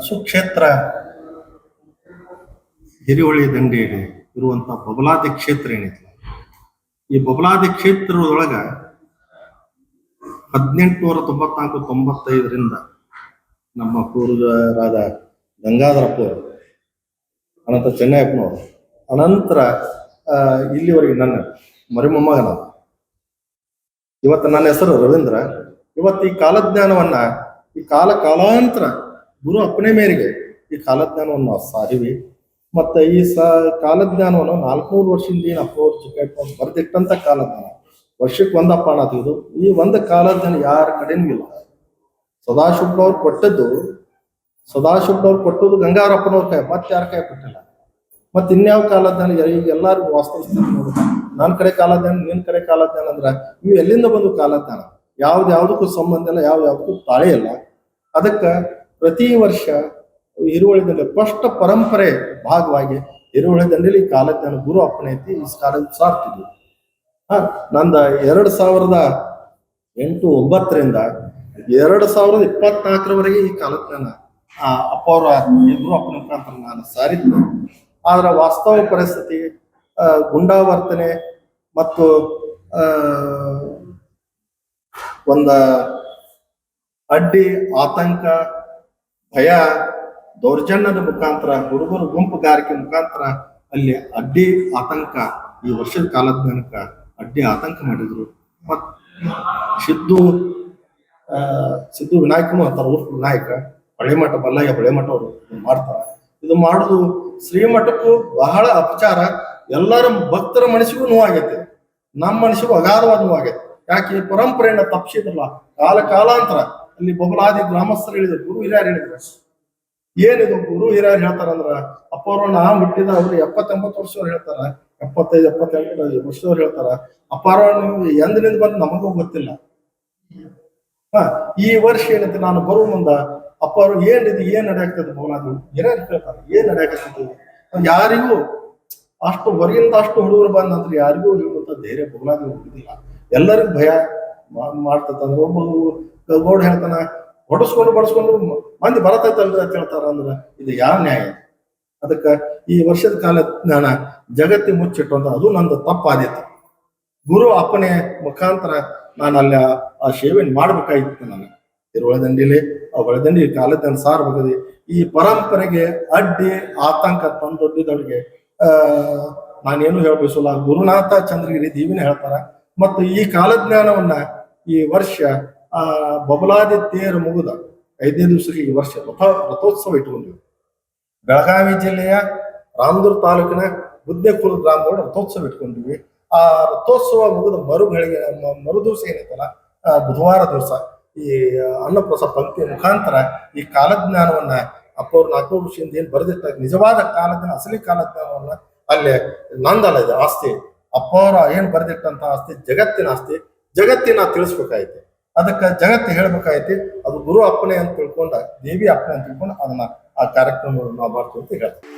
ಸುಕ್ಷೇತ್ರ ಹಿರಿಹೊಳಿ ದಂಡೆಯಲ್ಲಿ ಇರುವಂತ ಬಬಲಾದಿ ಕ್ಷೇತ್ರ ಏನೈತಿ, ಈ ಬಬಲಾದಿ ಕ್ಷೇತ್ರದೊಳಗ 1894-95ರಿಂದ ನಮ್ಮ ಪೂರ್ವಜರಾದ ಗಂಗಾಧರಪ್ಪವರು, ಅನಂತರ ಚೆನ್ನಯ್ಯಪ್ಪನವರು, ಅನಂತರ ಇಲ್ಲಿವರೆಗೆ ನನ್ನ ಮರಿಮೊಮ್ಮಗನ, ಇವತ್ತು ನನ್ನ ಹೆಸರು ರವೀಂದ್ರ. ಇವತ್ತು ಈ ಕಾಲಜ್ಞಾನವನ್ನ, ಈ ಕಾಲಾಂತರ ಗುರು ಅಪ್ಪಣೆ ಮೇರೆಗೆ ಈ ಕಾಲಜ್ಞಾನವನ್ನು ನಾವು ಸಾರಿವಿ. ಮತ್ತು ಈ ಕಾಲಜ್ಞಾನವನ್ನು 400 ವರ್ಷದಿಂದ ಏನು ಅಪ್ಪವ್ರು ಚಿಕ್ಕ ಬರೆದಿಟ್ಟಂತ ಕಾಲಜ್ಞಾನ, ವರ್ಷಕ್ಕೆ ಒಂದಪ್ಪ ಅನ್ನೋದು. ಈ ಒಂದು ಕಾಲಜ್ಞಾನ ಯಾರ ಕಡೆನೂ ಇಲ್ಲ. ಸದಾಶಿವಪ್ಪನವ್ರು ಕೊಟ್ಟದ್ದು ಗಂಗಾರಪ್ಪನವ್ರ ಕೈ, ಮತ್ತೆ ಯಾರ ಕೈ ಕೊಟ್ಟಿಲ್ಲ. ಮತ್ತೆ ಇನ್ಯಾವ ಕಾಲಜ್ಞಾನ ಈಗ ಎಲ್ಲಾರು ವಾಸ್ತವಿಸ್ತಾರೆ ನೋಡು. ನನ್ನ ಕಡೆ ಕಾಲಜ್ಞಾನ, ನಿನ್ನ ಕಡೆ ಕಾಲಜ್ಞಾನ ಅಂದ್ರ ಇವು ಎಲ್ಲಿಂದ ಬಂದು ಕಾಲಜ್ಞಾನ? ಯಾವ್ದಕ್ಕೂ ಸಂಬಂಧ ಇಲ್ಲ, ಯಾವ್ದಕ್ಕೂ ತಾಳೆ ಇಲ್ಲ. ಅದಕ್ಕೆ ಪ್ರತಿ ವರ್ಷ ಹಿರಿಹೊಳಿ ದಂಡೆ ಫಸ್ಟ್ ಪರಂಪರೆ ಭಾಗವಾಗಿ ಹಿರಿಹೊಳಿ ದಂಡೆಯಲ್ಲಿ ಕಾಲಜ್ಞಾನ ಗುರು ಅಪ್ಪಣೆ ಐತಿ. ಈ ಕಾಲ ಸಾರ್ತಿದ್ವಿ. ನಂದ 2008-9ರಿಂದ 2024ರವರೆಗೆ ಈ ಕಾಲಜ್ಞಾನ ಅಪ್ಪ ಅವರ ಗುರು ಅಪ್ಪನ ಮುಖಾಂತರ ನಾನು ಸಾರಿದ್ದೆ. ಆದ್ರ ವಾಸ್ತವ ಪರಿಸ್ಥಿತಿ, ಗುಂಡಾವರ್ತನೆ ಮತ್ತು ಒಂದ ಅಡ್ಡಿ, ಆತಂಕ, ಭಯ, ದೌರ್ಜನ್ಯದ ಮುಖಾಂತರ, ಹುಡುಗರು ಗುಂಪುಗಾರಿಕೆ ಮುಖಾಂತರ ಅಲ್ಲಿ ಅಡ್ಡಿ ಆತಂಕ, ಈ ವರ್ಷದ ಕಾಲಜ್ಞಾನಕ್ಕ ಅಡ್ಡಿ ಆತಂಕ ಮಾಡಿದ್ರು. ಮತ್ ಸಿದ್ದು ವಿನಾಯಕನು ಅಂತಾರ, ಉರ್ಫ್ ವಿನಾಯಕ, ಹೊಳೆಮಠ ಬಲ್ಲಯ್ಯ ಹೊಳೆಮಠ ಅವರು ಮಾಡ್ತಾರ. ಇದು ಮಾಡುದು ಶ್ರೀಮಠಕ್ಕೂ ಬಹಳ ಅಪಚಾರ. ಎಲ್ಲರ ಭಕ್ತರ ಮನಸ್ಸಿಗೂ ನೋವಾಗೈತೆ, ನಮ್ಮ ಮನಸ್ಸಿಗೂ ಅಗಾಧವಾದ ನೋವಾಗೈತೆ. ಯಾಕೆ ಪರಂಪರೆಯನ್ನ ತಪ್ಪಿಸಿದ್ರಲ್ಲ. ಕಾಲಾಂತರ ಅಲ್ಲಿ ಬಬಲಾದಿ ಗ್ರಾಮಸ್ಥರು ಹೇಳಿದ್ರು, ಗುರು ಹಿರಿಯರು ಹೇಳಿದ್ರು. ಏನಿದು ಗುರು ಹಿರಿಯರು ಹೇಳ್ತಾರಂದ್ರ, ಅಪ್ಪವ್ರು ನಾ ಹುಟ್ಟಿದ ಅವ್ರು 70-80 ವರ್ಷದವ್ರು ಹೇಳ್ತಾರ, 75-78 ವರ್ಷದವ್ರು ಹೇಳ್ತಾರ. ಅಪ್ಪಾರ ನೀವು ಎಂದಿನಿಂದ ಬಂದು ನಮಗೂ ಗೊತ್ತಿಲ್ಲ. ಈ ವರ್ಷ ಏನೈತಿ, ನಾನು ಬರುವ ಮುಂದ ಅಪ್ಪವ್ರು ಏನ್ ನಡೆಯಾಗ್ತದೆ ಬಬಲಾದಿ ಹಿರಿಯರು ಹೇಳ್ತಾರೆ, ಏನ್ ನಡೆಯಾಕತ್ತದ. ಯಾರಿಗೂ ಅಷ್ಟು ಹೊರಗಿಂದ ಅಷ್ಟು ಹುಡುಗರು ಬಂದಂತ್ರ ಯಾರಿಗೂ ಹೇಳುವಂತ ಧೈರ್ಯ ಬಬಲಾದಿ ಹೋಗುದಿಲ್ಲ. ಎಲ್ಲರಿಗೂ ಭಯ ಮಾಡ್ತಂದ್ರೆ. ಒಬ್ಬ ಗೌಡ ಹೇಳ್ತಾನ, ಬಡಿಸ್ಕೊಂಡು ಮಂದಿ ಬರತೈತಲ್ರಿ ಅಂತ ಹೇಳ್ತಾರ. ಅಂದ್ರ ಇದು ಯಾವ ನ್ಯಾಯ? ಅದಕ್ಕ ಈ ವರ್ಷದ ಕಾಲ ಜ್ಞಾನ ಜಗತ್ತಿ ಮುಚ್ಚಿಟ್ಟು ಅಂತ ಅದು ನಂದು ತಪ್ಪಾದಿತ್ತು. ಗುರು ಅಪ್ಪನೆ ಮುಖಾಂತರ ನಾನು ಅಲ್ಲಿ ಆ ಸೇವೆಯನ್ನು ಮಾಡ್ಬೇಕಾಗಿತ್ತು. ನಾನು ಹಿರಿಹೊಳಿ ದಂಡಿಲಿ ಆ ಹೊಳೆದಂಡಿ ಕಾಲಜ್ಞಾನ ಸಾರಬಹುದು. ಈ ಪರಂಪರೆಗೆ ಅಡ್ಡಿ ಆತಂಕ ತಂದೊಡ್ಡಿದವರಿಗೆ ನಾನೇನು ಹೇಳ್ಬಿಸಲ್ಲ. ಗುರುನಾಥ ಚಂದ್ರಗಿರಿ ದೇವಿನ ಹೇಳ್ತಾರ. ಮತ್ತು ಈ ಕಾಲಜ್ಞಾನವನ್ನ ಈ ವರ್ಷ ಬಬಲಾದಿ ತೇರು ಮುಗಿದ 5ನೇ ದಿವಸಕ್ಕೆ ಈ ವರ್ಷ ರಥೋತ್ಸವ ಇಟ್ಕೊಂಡಿವಿ. ಬೆಳಗಾವಿ ಜಿಲ್ಲೆಯ ರಾಮದುರ್ಗ ತಾಲೂಕಿನ ಬುದ್ಧೇಕುಲ ಗ್ರಾಮಗಳು ರಥೋತ್ಸವ ಇಟ್ಕೊಂಡಿವಿ. ಆ ರಥೋತ್ಸವ ಮುಗಿದ ಮರು ದಿವಸ ಏನೈತಲ್ಲ, ಬುಧವಾರ ದಿವಸ ಈ ಅನ್ನಪ್ರಸಾದ ಪಂಕ್ತಿಯ ಮುಖಾಂತರ ಈ ಕಾಲಜ್ಞಾನವನ್ನ ಅಪ್ಪವ್ರು 400 ವರ್ಷದಿಂದ ಏನ್ ಬರೆದಿಟ್ಟ ನಿಜವಾದ ಕಾಲಜ್ಞಾನ, ಅಸಲಿ ಕಾಲಜ್ಞಾನವನ್ನ ಅಲ್ಲೇ ನಂದಲ್ಲ ಇದು ಆಸ್ತಿ. ಅಪ್ಪವ್ರ ಏನ್ ಬರೆದಿಟ್ಟಂತ ಆಸ್ತಿ ಜಗತ್ತಿನ ಆಸ್ತಿ, ಜಗತ್ತಿನ ತಿಳಿಸ್ಬೇಕಾಯ್ತು. ಅದಕ್ಕೆ ಜಗತ್ತು ಹೇಳ್ಬೇಕಾಯ್ತಿ. ಅದು ಗುರು ಅಪ್ಪಣೆ ಅಂತ ತಿಳ್ಕೊಂಡ, ದೇವಿ ಅಪ್ಪಣೆ ಅಂತ ತಿಳ್ಕೊಂಡು ಅದನ್ನ ಆ ಕಾರ್ಯಕ್ರಮ ನಾವು ಮಾಡ್ತೀವಿ ಅಂತ ಹೇಳ್ತೀವಿ.